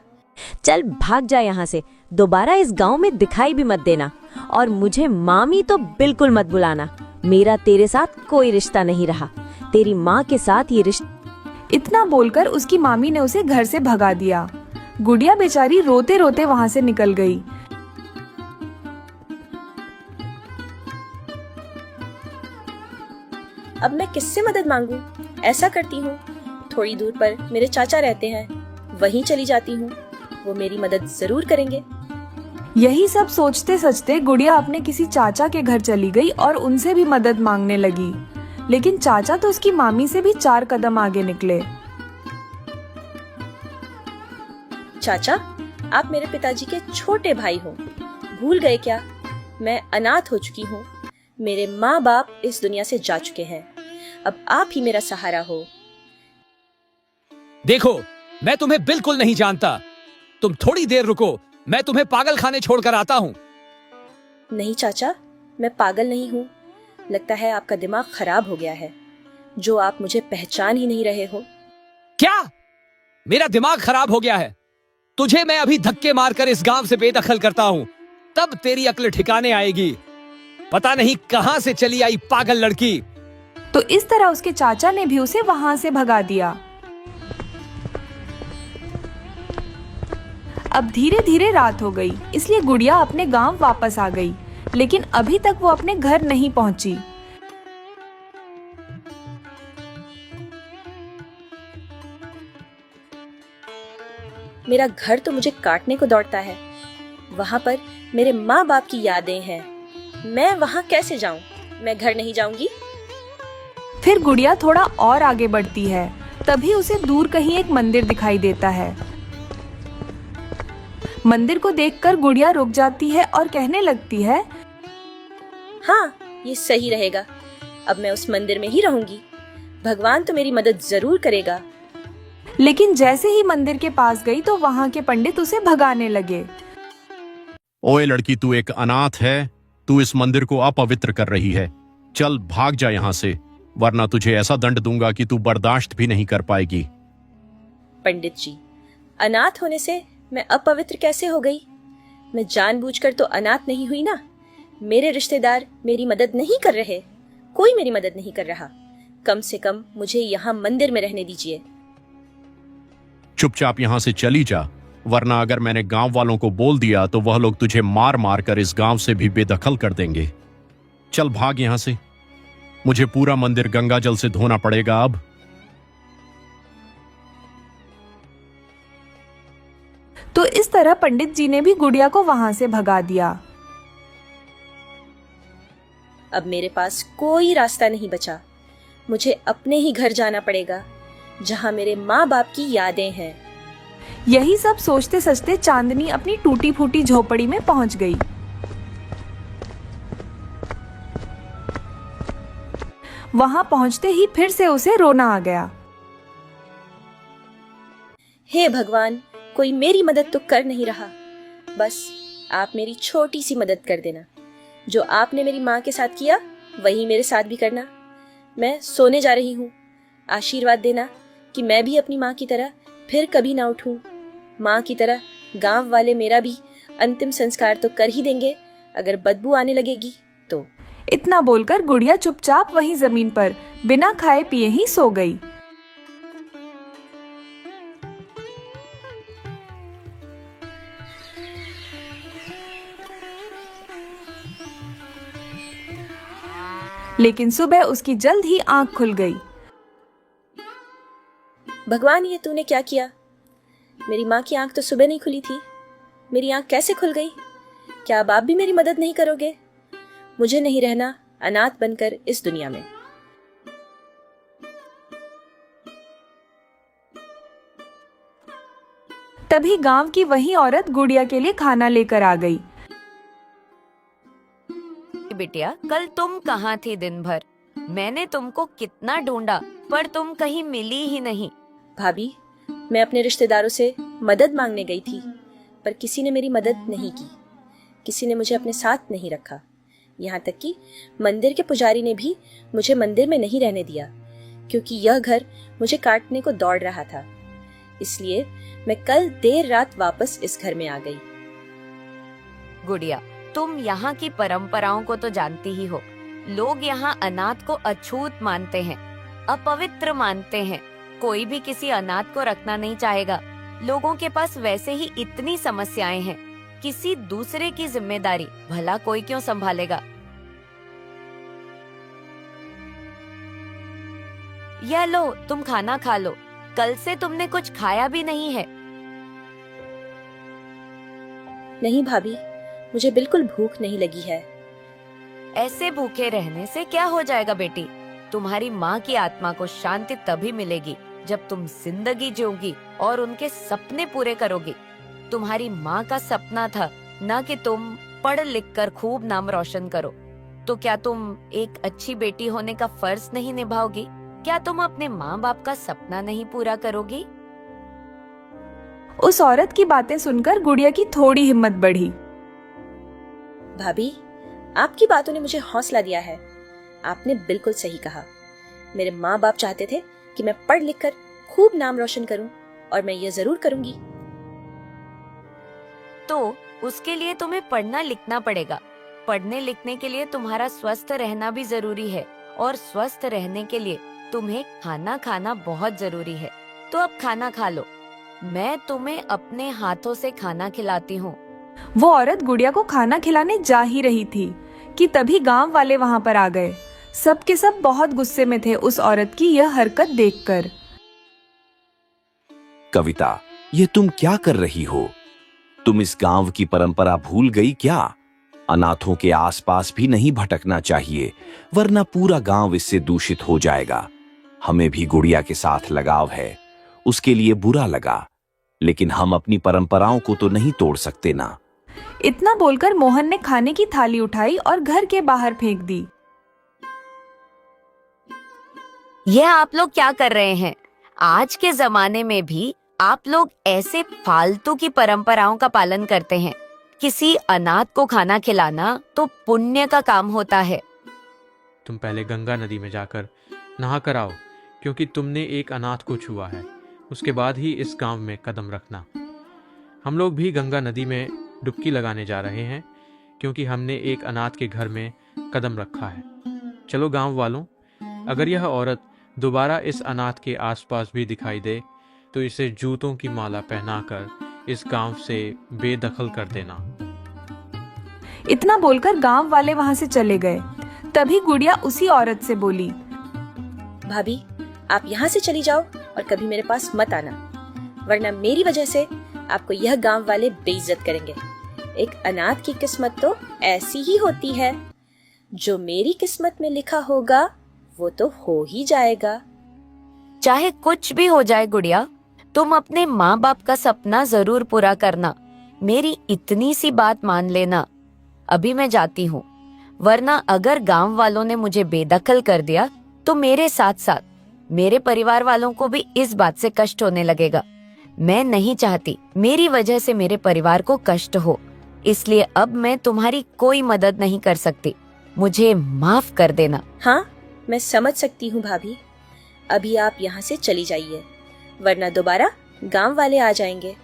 चल भाग जा यहाँ से, दोबारा इस गांव में दिखाई भी मत देना, और मुझे मामी तो बिल्कुल मत बुलाना। मेरा तेरे साथ कोई रिश्ता नहीं रहा। तेरी माँ के साथ ये रिश्ता। इतना बोलकर उसकी मामी ने उसे घर से भगा दिया। गुड़िया बेचारी रोते रोते वहाँ से निकल गई। अब मैं किससे मदद मांगू? ऐसा करती हूँ, थोड़ी दूर पर मेरे चाचा रहते हैं, वहीं चली जाती हूँ। वो मेरी मदद जरूर करेंगे। यही सब सोचते सोचते गुड़िया अपने किसी चाचा के घर चली गई और उनसे भी मदद मांगने लगी। लेकिन चाचा तो उसकी मामी से भी 4 कदम आगे निकले। चाचा, आप मेरे पिताजी के छोटे भाई हो, भूल गए क्या? मैं अनाथ हो चुकी हूँ। मेरे माँ बाप इस दुनिया से जा चुके हैं। अब आप ही मेरा सहारा हो। देखो, मैं तुम्हें बिल्कुल नहीं जानता। तुम थोड़ी देर रुको, मैं तुम्हें पागल खाने छोड़कर आता हूँ। नहीं चाचा, मैं पागल नहीं हूँ। लगता है आपका दिमाग खराब हो गया है, जो आप मुझे पहचान ही नहीं रहे हो। क्या मेरा दिमाग खराब हो गया है? तुझे मैं अभी धक्के मारकर इस गांव से बेदखल करता हूं, तब तेरी अक्ल ठिकाने आएगी। पता नहीं कहां से चली आई पागल लड़की। तो इस तरह उसके चाचा ने भी उसे वहां से भगा दिया। अब धीरे धीरे रात हो गई, इसलिए गुड़िया अपने गांव वापस आ गई, लेकिन अभी तक वो अपने घर नहीं पहुंची। मेरा घर तो मुझे काटने को दौड़ता है। वहां पर मेरे माँ बाप की यादें हैं। मैं वहां कैसे जाऊं? मैं घर नहीं जाऊंगी। फिर गुड़िया थोड़ा और आगे बढ़ती है, तभी उसे दूर कहीं एक मंदिर दिखाई देता है। मंदिर को देखकर गुड़िया रुक जाती है और कहने लगती है, हाँ, ये सही रहेगा। अब मैं उस मंदिर में ही रहूंगी। भगवान तो मेरी मदद जरूर करेगा। लेकिन जैसे ही मंदिर के पास गई तो वहाँ के पंडित उसे भगाने लगे। ओए लड़की, तू एक अनाथ है। तू इस मंदिर को अपवित्र कर रही है। चल भाग जा यहाँ से, वरना तुझे ऐसा दंड दूंगा कि तू बर्दाश्त भी नहीं कर पाएगी। पंडित जी, अनाथ होने से मैं अपवित्र कैसे हो गई? मैं जानबूझकर तो अनाथ नहीं हुई ना। मेरे रिश्तेदार मेरी मदद नहीं कर रहे। कोई मेरी मदद नहीं कर रहा। कम से कम मुझे यहाँ मंदिर में रहने दीजिए। चुपचाप यहाँ से चली जा, वरना अगर मैंने गांव वालों को बोल दिया तो वह लोग तुझे मार मार कर इस गांव से भी बेदखल कर देंगे। चल भाग यहाँ से। मुझे पूरा मंदिर गंगा जल से धोना पड़ेगा अब। तो इस तरह पंडित जी ने भी गुड़िया को वहां से भगा दिया। अब मेरे पास कोई रास्ता नहीं बचा। मुझे अपने ही घर जाना पड़ेगा, जहां मेरे माँ बाप की यादें हैं। यही सब सोचते सोचते चांदनी अपनी टूटी फूटी झोपड़ी में पहुंच गई। वहां पहुंचते ही फिर से उसे रोना आ गया। हे भगवान, कोई मेरी मदद तो कर नहीं रहा। बस आप मेरी छोटी सी मदद कर देना। जो आपने मेरी माँ के साथ किया, वही मेरे साथ भी करना। मैं सोने जा रही हूँ। आशीर्वाद देना कि मैं भी अपनी माँ की तरह फिर कभी ना उठूं। माँ की तरह गांव वाले मेरा भी अंतिम संस्कार तो कर ही देंगे, अगर बदबू आने लगेगी तो। इतना बोलकर गुड़िया चुपचाप वहीं जमीन पर बिना खाए पिए ही सो गई। लेकिन सुबह उसकी जल्द ही आंख खुल गई। भगवान, ये तूने क्या किया? मेरी माँ की आंख तो सुबह नहीं खुली थी। मेरी आंख कैसे खुल गई? क्या अब आप भी मेरी मदद नहीं करोगे? मुझे नहीं रहना अनाथ बनकर इस दुनिया में। तभी गांव की वही औरत गुड़िया के लिए खाना लेकर आ गई। बिटिया, कल तुम कहाँ थी दिन भर? मैंने तुमको कितना ढूंढा, पर तुम कहीं मिली ही नहीं। भाभी, मैं अपने रिश्तेदारों से मदद मांगने गई थी, पर किसी ने मेरी मदद नहीं की। किसी ने मुझे अपने साथ नहीं रखा। यहाँ तक कि मंदिर के पुजारी ने भी मुझे मंदिर में नहीं रहने दिया, क्योंकि यह घर मुझे काटने को दौड़ रहा था। इसलिए मैं कल देर रात वापस इस घर में आ गई। गुड़िया, तुम यहाँ की परंपराओं को तो जानती ही हो। लोग यहाँ अनाथ को अछूत मानते हैं, अपवित्र मानते हैं। कोई भी किसी अनाथ को रखना नहीं चाहेगा। लोगों के पास वैसे ही इतनी समस्याएं हैं, किसी दूसरे की जिम्मेदारी भला कोई क्यों संभालेगा? यह लो, तुम खाना खा लो। कल से तुमने कुछ खाया भी नहीं है। नहीं भाभी, मुझे बिल्कुल भूख नहीं लगी है। ऐसे भूखे रहने से क्या हो जाएगा बेटी? तुम्हारी माँ की आत्मा को शांति तभी मिलेगी जब तुम जिंदगी जियोगी और उनके सपने पूरे करोगी। तुम्हारी माँ का सपना था ना कि तुम पढ़ लिख कर खूब नाम रोशन करो। तो क्या तुम एक अच्छी बेटी होने का फर्ज नहीं निभाओगी? क्या तुम अपने माँ बाप का सपना नहीं पूरा करोगी? उस औरत की बातें सुनकर गुड़िया की थोड़ी हिम्मत बढ़ी। भाभी, आपकी बातों ने मुझे हौसला दिया है। आपने बिल्कुल सही कहा। मेरे माँ बाप चाहते थे कि मैं पढ़ लिख कर खूब नाम रोशन करूं, और मैं ये जरूर करूंगी। तो उसके लिए तुम्हें पढ़ना लिखना पड़ेगा। पढ़ने लिखने के लिए तुम्हारा स्वस्थ रहना भी जरूरी है, और स्वस्थ रहने के लिए तुम्हें खाना खाना बहुत जरूरी है। तो अब खाना खा लो, मैं तुम्हें अपने हाथों से खाना खिलाती हूँ। वो औरत गुड़िया को खाना खिलाने जा ही रही थी कि तभी गांव वाले वहां पर आ गए। सब के सब बहुत गुस्से में थे उस औरत की यह हरकत देखकर। कविता, ये तुम क्या कर रही हो? तुम इस गांव की परंपरा भूल गई क्या? अनाथों के आसपास भी नहीं भटकना चाहिए, वरना पूरा गांव इससे दूषित हो जाएगा। हमें भी गुड़िया के साथ लगाव है, उसके लिए बुरा लगा, लेकिन हम अपनी परंपराओं को तो नहीं तोड़ सकते ना। इतना बोलकर मोहन ने खाने की थाली उठाई और घर के बाहर फेंक दी। यह आप लोग क्या कर रहे हैं? आज के जमाने में भी आप लोग ऐसे फालतू की परंपराओं का पालन करते हैं। किसी अनाथ को खाना खिलाना तो पुण्य का काम होता है। तुम पहले गंगा नदी में जाकर नहा कर आओ, क्योंकि तुमने एक अनाथ को छुआ है। उसके बाद ही इस गांव में कदम रखना। हम लोग भी गंगा नदी में डुबकी लगाने जा रहे हैं, क्योंकि हमने एक अनाथ के घर में कदम रखा है। चलो गांव वालों, अगर यह औरत दोबारा इस अनाथ के आसपास भी दिखाई दे तो इसे जूतों की माला पहनाकर इस गांव से बेदखल कर देना। इतना बोलकर गांव वाले वहां से चले गए। तभी गुड़िया उसी औरत से बोली, भाभी, आप यहाँ से चली जाओ और कभी मेरे पास मत आना, वरना मेरी वजह से आपको यह गांव वाले बेइज्जत करेंगे। एक अनाथ की किस्मत तो ऐसी ही होती है, जो मेरी किस्मत में लिखा होगा वो तो हो ही जाएगा। चाहे कुछ भी हो जाए गुड़िया, तुम अपने माँ बाप का सपना जरूर पूरा करना। मेरी इतनी सी बात मान लेना। अभी मैं जाती हूँ, वरना अगर गांव वालों ने मुझे बेदखल कर दिया तो मेरे साथ साथ मेरे परिवार वालों को भी इस बात से कष्ट होने लगेगा। मैं नहीं चाहती मेरी वजह से मेरे परिवार को कष्ट हो, इसलिए अब मैं तुम्हारी कोई मदद नहीं कर सकती। मुझे माफ कर देना। हाँ, मैं समझ सकती हूँ भाभी। अभी आप यहाँ से चली जाइए, वरना दोबारा गांव वाले आ जाएंगे।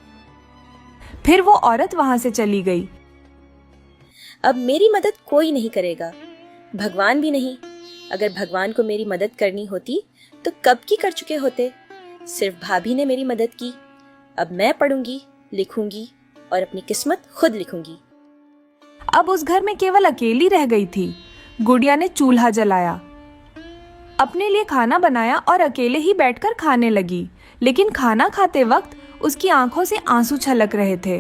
फिर वो औरत वहां से चली गई। अब मेरी मदद कोई नहीं करेगा, भगवान भी नहीं। अगर भगवान को मेरी मदद करनी होती तो कब की कर चुके होते। सिर्फ भाभी ने मेरी मदद की। अब मैं पढ़ूंगी, लिखूंगी और अपनी किस्मत खुद लिखूंगी। अब उस घर में केवल अकेली रह गई थी। गुड़िया ने चूल्हा जलाया, अपने लिए खाना बनाया और अकेले ही बैठकर खाने लगी। लेकिन खाना खाते वक्त उसकी आंखों से आंसू छलक रहे थे।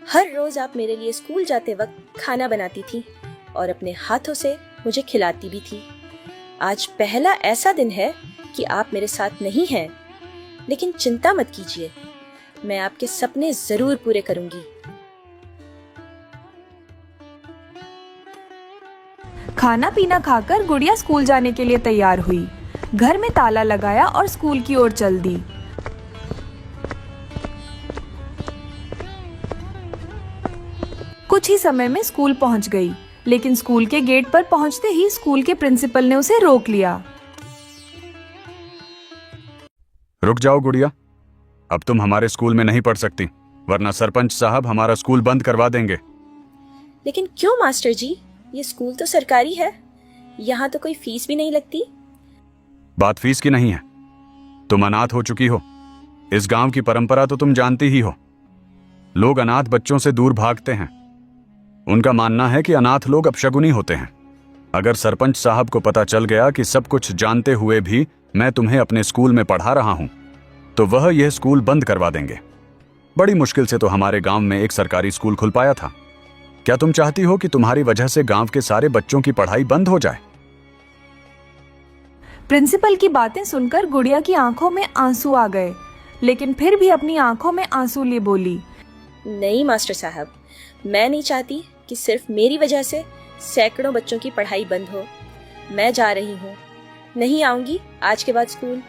हर रोज आप मेरे लिए स्कूल जाते वक्त खाना बनाती थी और अपने हाथों से मुझे खिलाती भी थी। आज पहला ऐसा दिन है कि आप मेरे साथ नहीं हैं, लेकिन चिंता मत कीजिए, मैं आपके सपने जरूर पूरे करूंगी। खाना पीना खाकर गुड़िया स्कूल जाने के लिए तैयार हुई। घर में ताला लगाया और स्कूल की ओर चल दी। कुछ ही समय में स्कूल पहुंच गई, लेकिन स्कूल के गेट पर पहुंचते ही स्कूल के प्रिंसिपल ने उसे रोक लिया। रुक जाओ गुड़िया, अब तुम हमारे स्कूल में नहीं पढ़ सकती, वरना सरपंच साहब हमारा स्कूल बंद करवा देंगे। लेकिन क्यों मास्टर जी, ये स्कूल तो सरकारी है, यहाँ तो कोई फीस भी नहीं लगती। बात फीस की नहीं है, तुम अनाथ हो चुकी हो। इस गांव की परंपरा तो तुम जानती ही हो। लोग अनाथ बच्चों से दूर भागते हैं। उनका मानना है कि अनाथ लोग अपशगुनी होते हैं। अगर सरपंच साहब को पता चल गया कि सब कुछ जानते हुए भी मैं तुम्हें अपने स्कूल में पढ़ा रहा हूं, तो वह यह स्कूल बंद करवा देंगे। बड़ी मुश्किल से तो हमारे गांव में एक सरकारी स्कूल खुल पाया था। क्या तुम चाहती हो कि तुम्हारी वजह से गांव के सारे बच्चों की पढ़ाई बंद हो जाए? प्रिंसिपल की बातें सुनकर गुड़िया की आंखों में आंसू आ गए, लेकिन फिर भी अपनी आंखों में आंसू लिए बोली, नहीं मास्टर साहब, मैं नहीं चाहती कि सिर्फ मेरी वजह से सैकड़ों बच्चों की पढ़ाई बंद हो। मैं जा रही हूँ, नहीं आऊंगी आज के बाद स्कूल।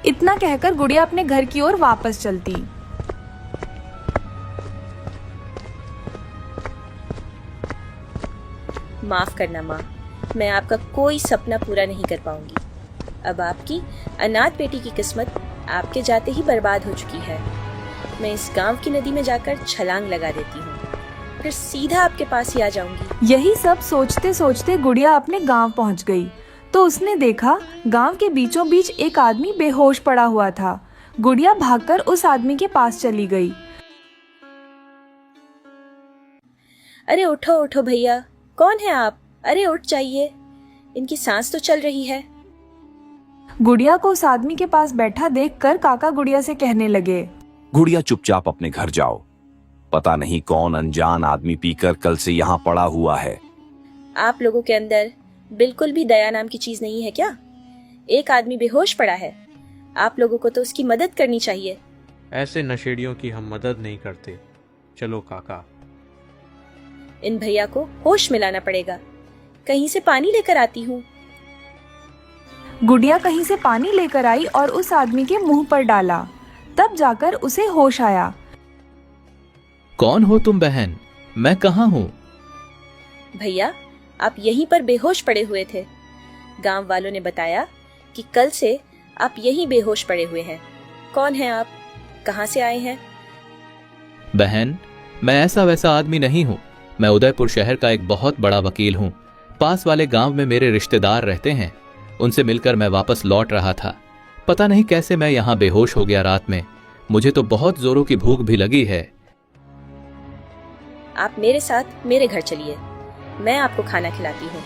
इतना कहकर गुड़िया अपने घर की ओर वापस चलती। माफ करना माँ, मैं आपका कोई सपना पूरा नहीं कर पाऊंगी। अब आपकी अनाथ बेटी की किस्मत आपके जाते ही बर्बाद हो चुकी है। मैं इस गांव की नदी में जाकर छलांग लगा देती हूँ, फिर सीधा आपके पास ही आ जाऊंगी। यही सब सोचते सोचते गुड़िया अपने गांव पहुंच गई तो उसने देखा गांव के बीचों बीच एक आदमी बेहोश पड़ा हुआ था। गुड़िया भागकर उस आदमी के पास चली गई। अरे उठो उठो भैया, कौन है आप? अरे उठ जाइए, इनकी सांस तो चल रही है। गुड़िया को उस आदमी के पास बैठा देखकर काका गुड़िया से कहने लगे, गुड़िया चुपचाप अपने घर जाओ, पता नहीं कौन अनजान आदमी पीकर कल से यहाँ पड़ा हुआ है। आप लोगों के अंदर बिल्कुल भी दया नाम की चीज नहीं है क्या? एक आदमी बेहोश पड़ा है, आप लोगों को तो उसकी मदद करनी चाहिए। ऐसे नशेड़ियों की हम मदद नहीं करते। चलो काका। इन भैया को होश में लाना पड़ेगा। कहीं से पानी लेकर आती हूँ। गुड़िया कहीं से पानी लेकर आई और उस आदमी के मुंह पर डाला, तब जाकर उसे होश आया। कौन हो तुम बहन? मैं कहाँ हूँ? भैया, आप यहीं पर बेहोश पड़े हुए थे। गांव वालों ने बताया कि कल से आप यहीं बेहोश पड़े हुए हैं। कौन हैं आप? कहाँ से आए हैं? बहन, मैं ऐसा वैसा आदमी नहीं हूँ। मैं उदयपुर शहर का एक बहुत बड़ा वकील हूँ। पास वाले गांव में मेरे रिश्तेदार रहते हैं, उनसे मिलकर मैं वापस लौट रहा था। पता नहीं कैसे मैं यहाँ बेहोश हो गया रात में। मुझे तो बहुत जोरों की भूख भी लगी है। आप मेरे साथ मेरे घर चलिए, मैं आपको खाना खिलाती हूँ।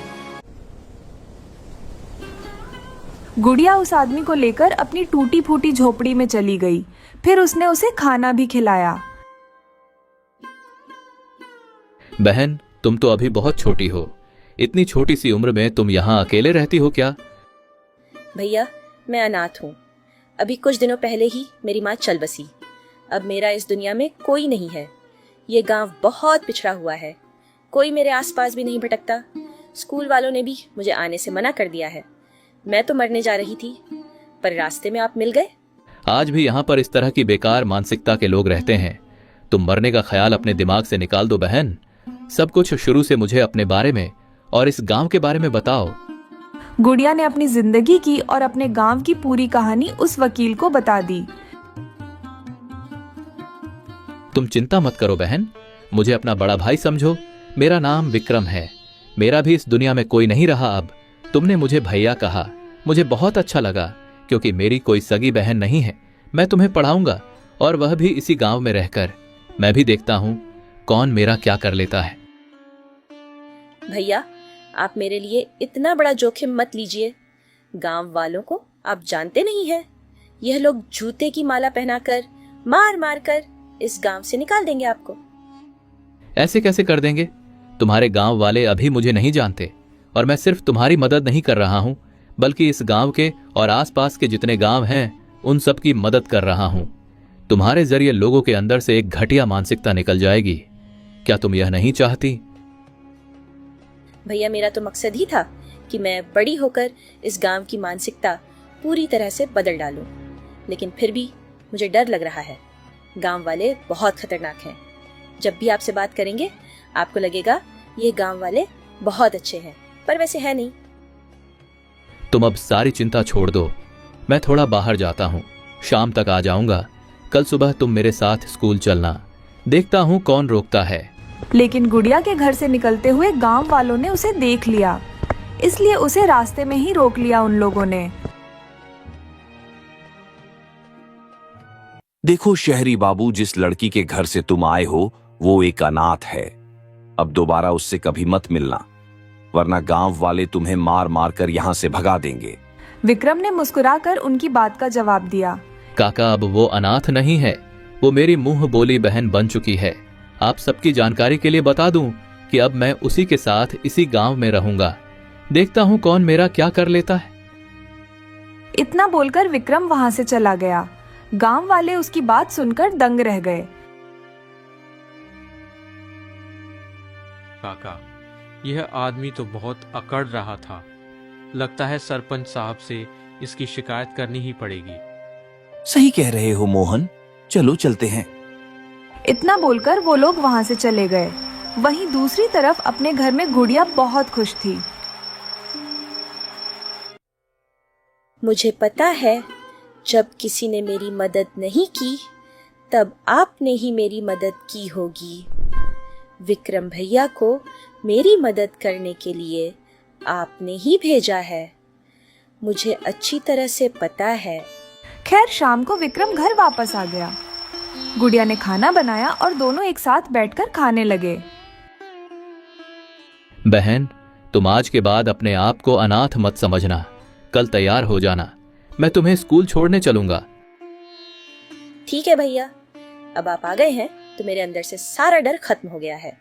गुड़िया उस आदमी को लेकर अपनी टूटी फूटी झोपड़ी में चली गई। फिर उसने उसे खाना भी खिलाया। बहन, तुम तो अभी बहुत छोटी हो। इतनी छोटी सी उम्र में तुम यहाँ अकेले रहती हो क्या? भैया, मैं अनाथ हूँ। अभी कुछ दिनों पहले ही मेरी माँ चल बसी। अब मेरा इस दुनिया में कोई नहीं है। ये गांव बहुत पिछड़ा हुआ है, कोई मेरे आसपास भी नहीं भटकता। स्कूल वालों ने भी मुझे आने से मना कर दिया है। मैं तो मरने जा रही थी, पर रास्ते में आप मिल गए। आज भी यहाँ पर इस तरह की बेकार मानसिकता के लोग रहते हैं। तुम मरने का ख्याल अपने दिमाग से निकाल दो बहन। सब कुछ शुरू से मुझे अपने बारे में और इस गांव के बारे में बताओ। गुड़िया ने अपनी जिंदगी की और अपने गांव की पूरी कहानी उस वकील को बता दी। तुम चिंता मत करो बहन, मुझे अपना बड़ा भाई समझो। मेरा नाम विक्रम है। मेरा भी इस दुनिया में कोई नहीं रहा अब। तुमने मुझे भैया कहा, मुझे बहुत अच्छा लगा, क्योंकि मेरी कोई सगी बहन नहीं है। मैं तुम्हें पढ़ाऊंगा, और वह भी इसी गांव में रहकर। मैं भी देखता हूं कौन मेरा क्या कर लेता है। भैया, आप मेरे लिए इतना बड़ा जोखिम मत लीजिए। गांव वालों को आप जानते नहीं हैं। यह लोग जूते की माला पहनाकर मार मार कर इस गांव से निकाल देंगे आपको। ऐसे कैसे कर देंगे? तुम्हारे गांव वाले अभी मुझे नहीं जानते, और मैं सिर्फ तुम्हारी मदद नहीं कर रहा हूं, बल्कि इस गांव के और आसपास के जितने गांव हैं उन सब की मदद कर रहा हूं। तुम्हारे जरिए लोगों के अंदर से एक घटिया मानसिकता निकल जाएगी। क्या तुम यह नहीं चाहती? भैया, मेरा तो मकसद ही था कि मैं बड़ी होकर इस गांव की मानसिकता पूरी तरह से बदल डालूं। लेकिन फिर भी मुझे डर लग रहा है। गांव वाले बहुत खतरनाक हैं। जब भी आपसे बात करेंगे आपको लगेगा ये गांव वाले बहुत अच्छे हैं, पर वैसे है नहीं। तुम अब सारी चिंता छोड़ दो। मैं थोड़ा बाहर जाता हूँ, शाम तक आ जाऊंगा। कल सुबह तुम मेरे साथ स्कूल चलना। देखता हूँ कौन रोकता है। लेकिन गुड़िया के घर से निकलते हुए गांव वालों ने उसे देख लिया, इसलिए उसे रास्ते में ही रोक लिया उन लोगों ने। देखो शहरी बाबू, जिस लड़की के घर से तुम आए हो वो एक अनाथ है। अब दोबारा उससे कभी मत मिलना, वरना गांव वाले तुम्हें मार मार कर यहाँ से भगा देंगे। विक्रम ने मुस्कुराकर उनकी बात का जवाब दिया। काका, अब वो अनाथ नहीं है, वो मेरी मुंह बोली बहन बन चुकी है। आप सबकी जानकारी के लिए बता दूं कि अब मैं उसी के साथ इसी गांव में रहूंगा। देखता हूं कौन मेरा क्या कर लेता है। इतना बोलकर विक्रम वहां से चला गया। गांव वाले उसकी बात सुनकर दंग रह गए। काका, यह आदमी तो बहुत अकड़ रहा था। लगता है सरपंच साहब से इसकी शिकायत करनी ही पड़ेगी। सही कह रहे हो मोहन, चलो चलते हैं। इतना बोलकर वो लोग वहां से चले गए। वहीं दूसरी तरफ अपने घर में गुड़िया बहुत खुश थी। मुझे पता है जब किसी ने मेरी मदद नहीं की तब आपने ही मेरी मदद की होगी। विक्रम भैया को मेरी मदद करने के लिए आपने ही भेजा है, मुझे अच्छी तरह से पता है। खैर शाम को विक्रम घर वापस आ गया। गुड़िया ने खाना बनाया और दोनों एक साथ बैठकर खाने लगे। बहन, तुम आज के बाद अपने आप को अनाथ मत समझना। कल तैयार हो जाना, मैं तुम्हें स्कूल छोड़ने चलूंगा। ठीक है भैया, अब आप आ गए हैं तो मेरे अंदर से सारा डर खत्म हो गया है।